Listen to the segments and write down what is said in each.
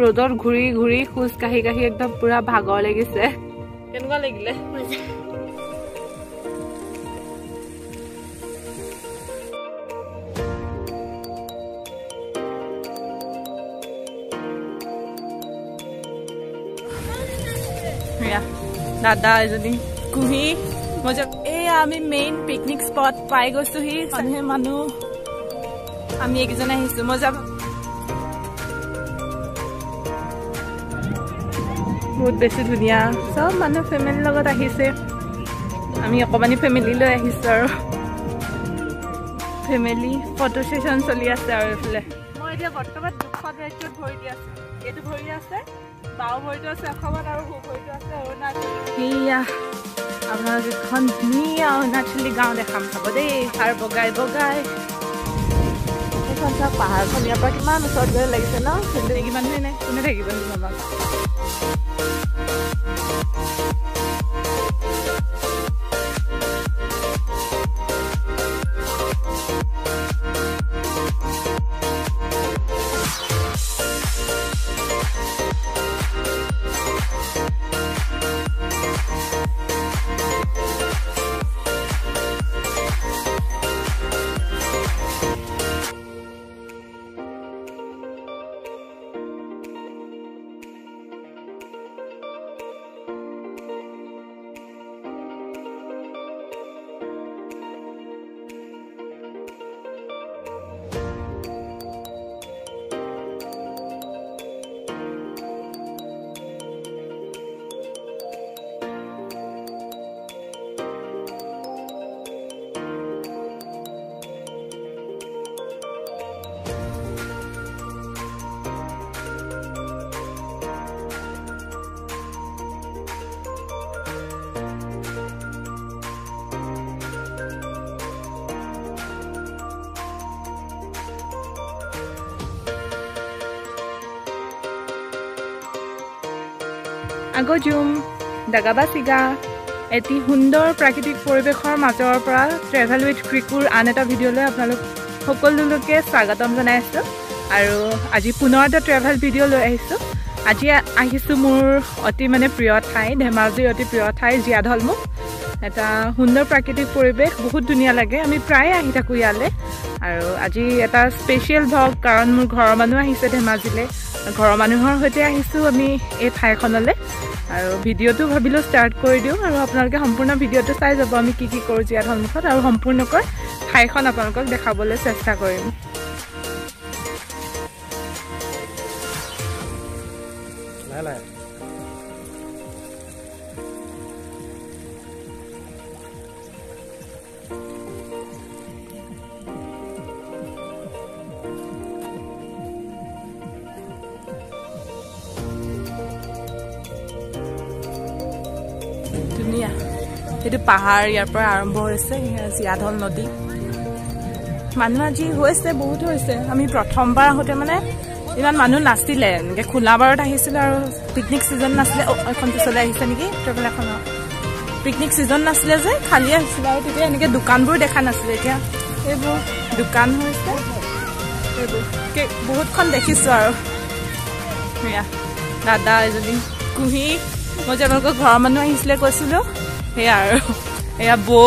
ৰ'দত ঘূৰি ঘূৰি খোজ কাঢ়ি কাঢ়ি একদম পুৰা ভাগৰ লাগিছে। কেনেকুৱা লাগিলে? দাদা এজনী কুহি মজা। এয়া আমি মেইন পিকনিক স্পট পাই গৈছোহি। মানুহ আমি একজন আহিছো। মজা বহুত বেছি ধুনীয়া। চব মানুহ ফেমিলিৰ লগত আহিছে। আমি অকমানি ফেমিলি লৈ আহিছো আৰু ফেমিলি ফটো সেশন চলি আছে। আৰু এইফালে মই এতিয়া বৰ্তমান দুখন ৰাজ্যত ভৰি দি আছো। এইটো ভৰি আছে, বাও ভৰিটো আছে অসমত, আৰু সু ভৰিটো আছে অৰুণাচল। সেয়া আপোনালোকে এখন ধুনীয়া অৰুণাচলী গাঁও দেখাম চাব দেই। পাহাৰ বগাই বগাই এইখন চাওক। পাহাৰখন ইয়াৰ পৰা কিমান ওচৰত গৈ লাগিছে ন? কিন্তু মানুহে নাই, কোনে থাকিব আমাক। আগজুম দাগাবাচিগা এটি সুন্দৰ প্ৰাকৃতিক পৰিৱেশৰ মাজৰ পৰা ট্ৰেভেল উইথ ক্ৰিকুৰ আন এটা ভিডিঅ'লৈ আপোনালোক সকলোকে স্বাগতম জনাইছোঁ। আৰু আজি পুনৰ এটা ট্ৰেভেল ভিডিঅ' লৈ আহিছোঁ। আজি আহিছোঁ মোৰ অতি প্ৰিয় ঠাই, ধেমাজিৰ অতি প্ৰিয় ঠাই জীয়াঢলমুখ। এটা সুন্দৰ প্ৰাকৃতিক পৰিৱেশ, বহুত ধুনীয়া লাগে। আমি প্ৰায়ে আহি থাকোঁ ইয়ালৈ। আৰু আজি এটা স্পেচিয়েল ভ্লগ, কাৰণ মোৰ ঘৰৰ মানুহ আহিছে ধেমাজিলৈ। ঘৰৰ মানুহৰ সৈতে আহিছোঁ আমি এই ঠাইখনলৈ। আৰু ভিডিঅ'টো ভাবিলোঁ ষ্টাৰ্ট কৰি দিওঁ, আৰু আপোনালোকে সম্পূৰ্ণ ভিডিঅ'টো চাই যাব আমি কি কি কৰোঁ জীয়াঢলমুখত, আৰু সম্পূৰ্ণকৈ ঠাইখন আপোনালোকক দেখাবলৈ চেষ্টা কৰিম। ধুনীয়া এইটো পাহাৰ, ইয়াৰ পৰা আৰম্ভ হৈছে জীয়াঢল নদী। মানুহ আজি হৈছে, বহুত হৈছে। আমি প্ৰথমবাৰ আহোঁতে ইমান মানুহ নাছিলে, এনেকৈ খোলা বাৰত আহিছিলোঁ, আৰু পিকনিক ছিজন নাছিলে। এখন পিছলৈ আহিছে নেকি ট্ৰেভেল এখনৰ। পিকনিক ছিজন নাছিলে যে খালী আহিছিলে, আৰু তেতিয়া এনেকৈ দোকানবোৰ দেখা নাছিলে। এতিয়া এইবোৰ দোকান হৈছে, এইবোৰ বহুতখন দেখিছোঁ। আৰু দাদা এজনী কুহি, মই যে আপোনালোকৰ ঘৰৰ মানুহ আহিছিলে কৈছিলোঁ, সেয়া আৰু এয়া বৌ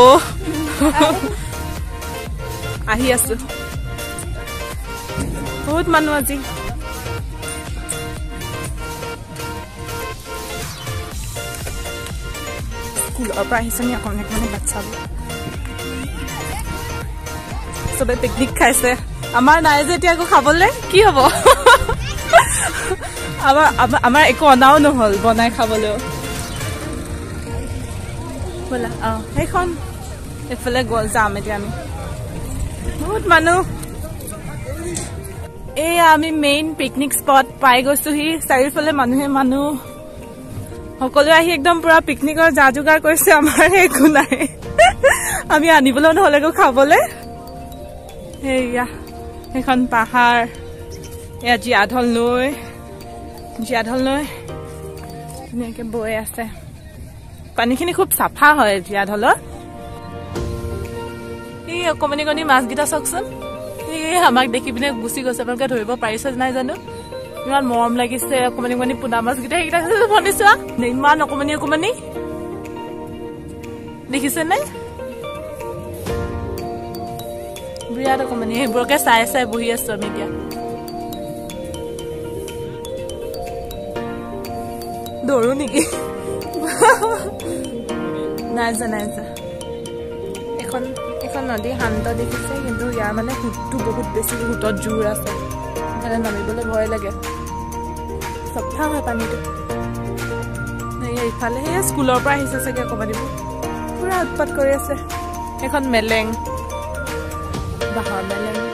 আহি আছোঁ। বহুত মানুহ আজি। স্কুলৰ পৰা আহিছে নি অকণ বাচ্চাবোৰ, চবে পিকনিক খাইছে। আমাৰ নাই যে এতিয়া আকৌ খাবলৈ কি হ'ব। আমাৰ একো অনাও নহ'ল বনাই খাবলৈও। ব'লা সেইখন এইফালে যাম এতিয়া আমি। বহুত মানুহ। এয়া আমি মেইন পিকনিক স্পট পাই গৈছোহি। চাৰিওফালে মানুহ সকলোৱে আহি একদম পুৰা পিকনিকৰ যা যোগাৰ কৰিছে। আমাৰ একো নাই, আমি আনিবলৈ নহ'লে একো খাবলৈ। সেয়া সেইখন পাহাৰ, এয়া জীয়াঢল নৈ ধুনীয়াকৈ বৈ আছে। পানীখিনি খুব চাফা হয় জীয়াঢলৰ। এই অকণমানি মাছকেইটা চাওকচোন, এই আমাক দেখি পিনে গুচি গৈছে। আপোনালোকে ধৰিব পাৰিছে নাই জানো? ইমান মৰম লাগিছে অকমানি অকমানি পোনা মাছকেইটা সেইকেইটা ভনী চোৱা ইমান অকমানি অকমানি দেখিছেনে বিৰাট অকমানি সেইবোৰকে চাই চাই বহি আছো আমি এতিয়া দৌৰো নেকি নাই যা এখন নদী শান্ত দেখিছে কিন্তু ইয়াৰ মানে সোঁতটো বহুত বেছি সোঁতত জোৰ আছে সেইকাৰণে নামিবলৈ ভয় লাগে চফা হয় পানীটো ইফালে সেয়া স্কুলৰ পৰা আহিছে চাগে অকমানিবোৰ পুৰা উৎপাত কৰি আছে এখন মেলেং বাঁহৰ মেলেং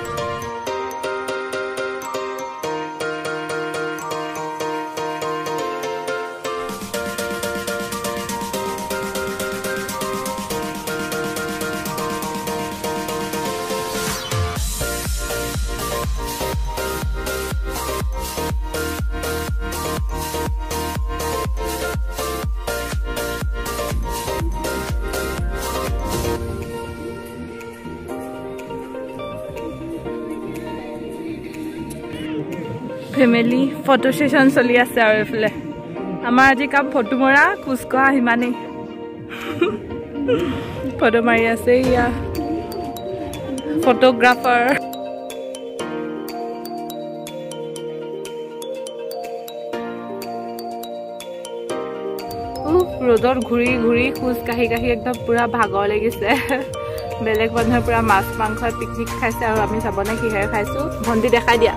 ফেমিলি ফটো সেশন চলি আছে আৰু এফালে আমাৰ আজি কাম ফটো মৰা কুচকোৱা হিমানেই ফটো মাৰি আছে ইয়া ফটোগ্ৰাফাৰ ৰ'দত ঘূৰি ঘূৰি খোজ কাঢ়ি কাঢ়ি একদম পুৰা ভাগৰ লাগিছে বেলেগ মানুহে পুৰা মাছ মাংস পিকনিক খাইছে আৰু আমি চাবনে কিহেৰে খাইছো ভণ্টি দেখাই দিয়া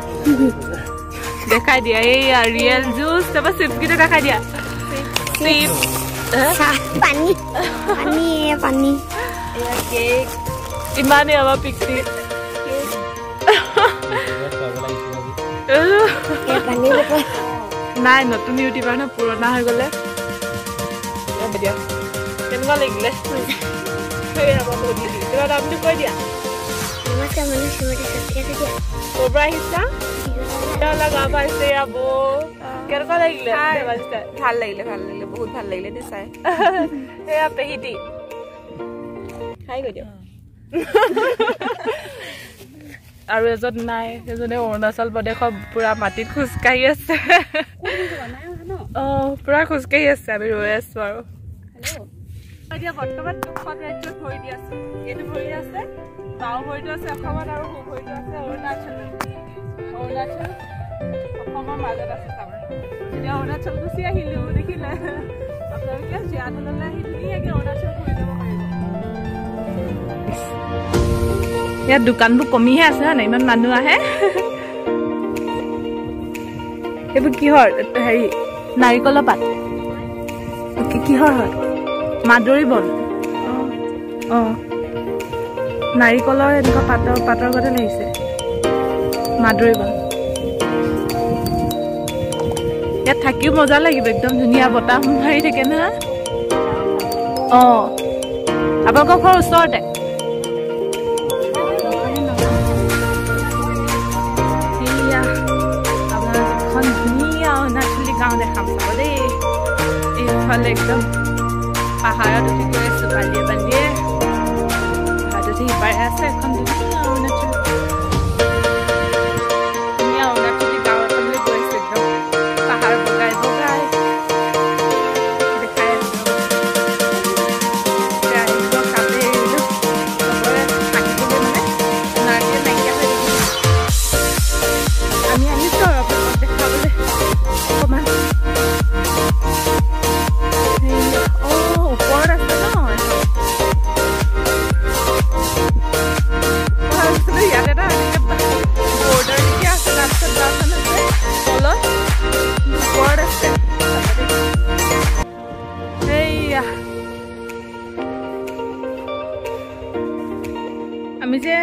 দেখাই দিয়া এই ৰিয়েল জুচ তাৰপৰা চিপছকেইটা দেখাই দিয়া পানী কেক ইমানেই আমাৰ পিকনিক নাই নতুন ইউটিউবাৰ ন পুৰণা হৈ গ'লে কেনেকুৱা লাগিলে দামটো কৈ দিয়া ক'ৰ পৰা আহিছা গা পাইছে কেনেকুৱা লাগিলে ভাল লাগিলে বহুত ভাল লাগিলে দেই চাই সেয়া পেহিটি খাই গৈ দিয়ক আৰু এজন নাই এজনে অৰুণাচল প্ৰদেশৰ পুৰা মাটিত খোজকাঢ়ি আছে পুৰা খোজকাঢ়ি আছে আমি ৰৈ আছো আৰু এতিয়া বৰ্তমান দুখন ৰাজ্যত ভৰি দি আছো এইটো ভৰি আছে বাওঁ ভৰিটো আছে অসমত আৰু সোঁ ভৰিটো আছে অৰুণাচল অসমৰ মাজত আছে চাবলৈ এতিয়া অৰুণাচল গুচি আহিলো দেখিলে আপোনালোকে জীয়াধললৈ আহি ধুনীয়াকৈ অৰুণাচল ঘূৰি যাব পাৰিব ইয়াত দোকানবোৰ কমিহে আছে হয় নাই ইমান মানুহ আহে এইবোৰ কিহৰ হেৰি নাৰিকলৰ পাত কিহৰ হয় মাদৰী বন নাৰিকলৰ এনেকুৱা পাতৰ গতে লাগিছে মাদৰী বন ইয়াত থাকিও মজা লাগিব একদম ধুনীয়া বতাহ মাৰি থাকে না আপোনালোকৰ ঘৰৰ ওচৰতে আপোনালোক এখন ধুনীয়া অৰুণাচলী গাঁও দেখাম চাব দেই এইফালে একদম পাহাৰত উঠি গৈ আছো বালিয়ে বালিয়ে পাহাৰত উঠি সিপাৰে আছে এখন ধুনীয়া অৰুণাচল গাঁও এখনলৈ গৈ আছো একদম পাহাৰ বগাই বগাই দেখাই আছো কাপে এৰিলো চবৰে থাকিবলৈ মানে নাৰিকল নাইকিয়া হৈ থাকিব আমি আহিছো আৰু আপোনালোকক দেখাবলৈ অকণমান ওপৰত আছে ন ইয়াত এটা বৰ্ডাৰ নেকি আছে তাৰপিছত গাঁওখন আছে তলত ওপৰত আছে সেয়া আমি যে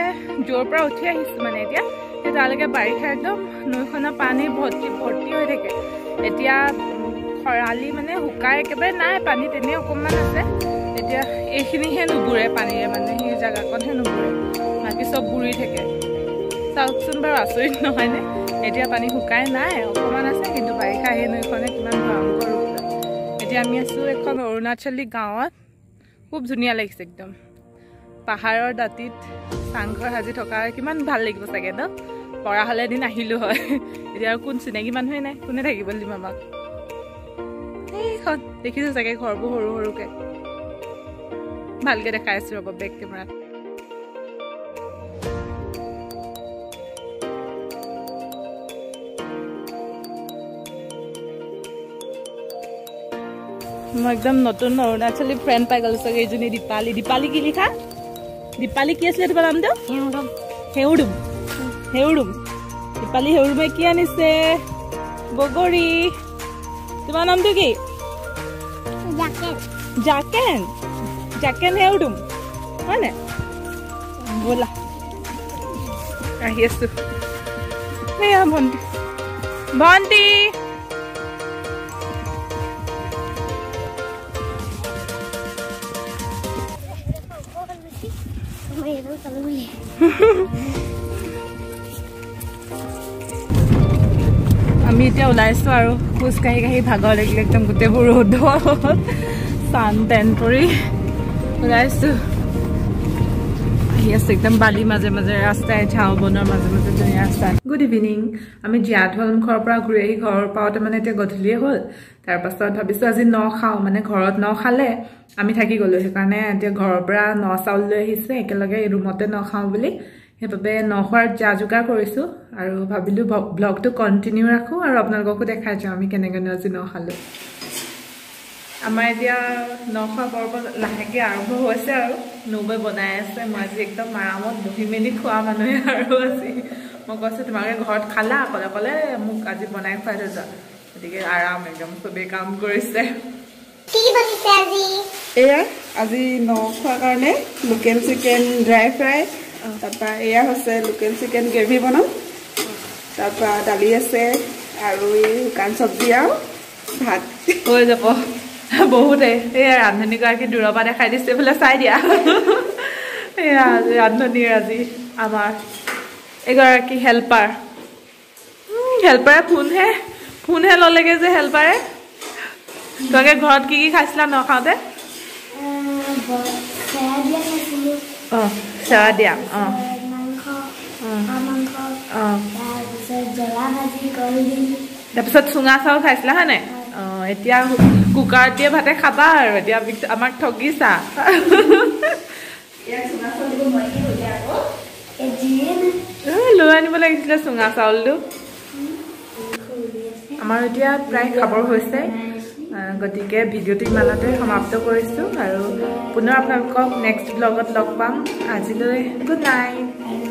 য'ৰ পৰা উঠি আহিছো মানে এতিয়া সেই তালৈকে বাৰিষা একদম নৈখনৰ পানী ভৰ্তি হৈ থাকে এতিয়া খৰালি মানে শুকাই একেবাৰে নাই পানী তেনেই অকণমান আছে এতিয়া এইখিনিহে নুবুৰে পানীৰে মানে সেই জেগাকণহে নুবুৰে বাকী চব বুৰি থাকে চাওকচোন বাৰু আচৰিত নহয়নে এতিয়া পানী শুকাই নাই অকণমান আছে কিন্তু বাৰিষা সেই নৈখনে কিমান ভয়ংকৰ ৰূপ লয় এতিয়া আমি আছোঁ এখন অৰুণাচলী গাঁৱত খুব ধুনীয়া লাগিছে একদম পাহাৰৰ দাঁতিত চাংঘৰ সাজি থকা কিমান ভাল লাগিব চাগে ন পৰা হলে দিন আহিলো হয় এতিয়া আৰু কোন চিনাকি মানুহে নাই কোনে থাকিব দিম আমাক এইখন দেখিছো চাগে ঘৰবোৰ সৰু সৰুকে ভালকে দেখাই আছো ৰ'ব বেক কেমেৰাত মই একদম নতুন অৰুণাচলী ফ্ৰেণ্ড পাই গলো চাগে এইজনী দীপালী দীপালী কি লিখা দীপালী কি আছিলে তোমাৰ নামটো হেউডুম হেউডুম দীপালী হেউডুমে কি আনিছে বগৰী তোমাৰ নামটো কি জাকেন জাকেন হেউডুম হয়নে ব'লা আহি আছো এয়া ভণ্টি ভণ্টি আমি এতিয়া ওলাইছো আৰু খোজ কাঢ়ি কাঢ়ি ভাগৰ লাগিলে একদম গোটেইবোৰ ৰ'দ চান টেন পৰি ওলাইছো আহি আছো একদম বালি মাজে মাজে ৰাস্তাই ঝাও বনৰ মাজে মাজে ধুনীয়া ৰাস্তা গুড ইভিনিং আমি জীয়াঢল মুখৰ পৰা ঘূৰি আহি ঘৰ পাওঁতে মানে এতিয়া গধূলিয়ে হ'ল তাৰপাছত ভাবিছো আজি ন খাওঁ মানে ঘৰত ন খালে আমি থাকি গ'লো সেইকাৰণে এতিয়া ঘৰৰ পৰা ন চাউল লৈ আহিছে একেলগে ৰুমতে ন খাওঁ বুলি সেইবাবে ন খোৱাৰ যা যোগাৰ কৰিছো আৰু ভাবিলো ব্লগটো কণ্টিনিউ ৰাখো আৰু আপোনালোককো দেখাই যাওঁ আমি কেনেকৈ আজি ন খালো আমাৰ এতিয়া ন খোৱা পৰ্ব লাহেকৈ আৰম্ভ হৈছে আৰু নবৈ বনাই আছে মই আজি একদম আৰামত বহি মেলি খোৱা মানুহে আৰু আজি মই কৈছোঁ তোমালোকে ঘৰত খালা অকলে অকলে মোক আজি বনাই খুৱাই থৈ যোৱা গতিকে আৰাম একদম চবেই কাম কৰিছে এয়া আজি ন খোৱাৰ কাৰণে লোকেল চিকেন ড্ৰাই ফ্ৰাই তাৰপৰা এয়া হৈছে লোকেল চিকেন গ্ৰেভি বনাম তাৰপৰা দালি আছে আৰু এই শুকান চব্জি আৰু ভাত হৈ যাব বহুতে এই ৰান্ধনীগৰাকী দূৰৰ পৰা দেখাই দিছে বোলে চাই দিয়া এয়া ৰান্ধনীৰ আজি আমাৰ এগৰাকী হেল্পাৰ হেল্পাৰে ফোনহে ল'লেগে যে হেল্পাৰে তোমালোকে ঘৰত কি কি খাইছিলা ন খাওঁতে অঁ চেৱা দিয়া অঁ তাৰপিছত চুঙা চাউল খাইছিলা হয় নাই অঁ এতিয়া কুকাৰত দিয়ে ভাতে খাবা আৰু এতিয়া আমাক ঠগিছা লৈ আনিব লাগিছিলে চুঙা চাউলটো আমাৰ এতিয়া প্ৰায় খাবৰ হৈছে গতিকে ভিডিঅ'টো ইমানতে সমাপ্ত কৰিছোঁ আৰু পুনৰ আপোনালোকক নেক্সট ব্লগত লগ পাম আজিলৈ গুড নাইট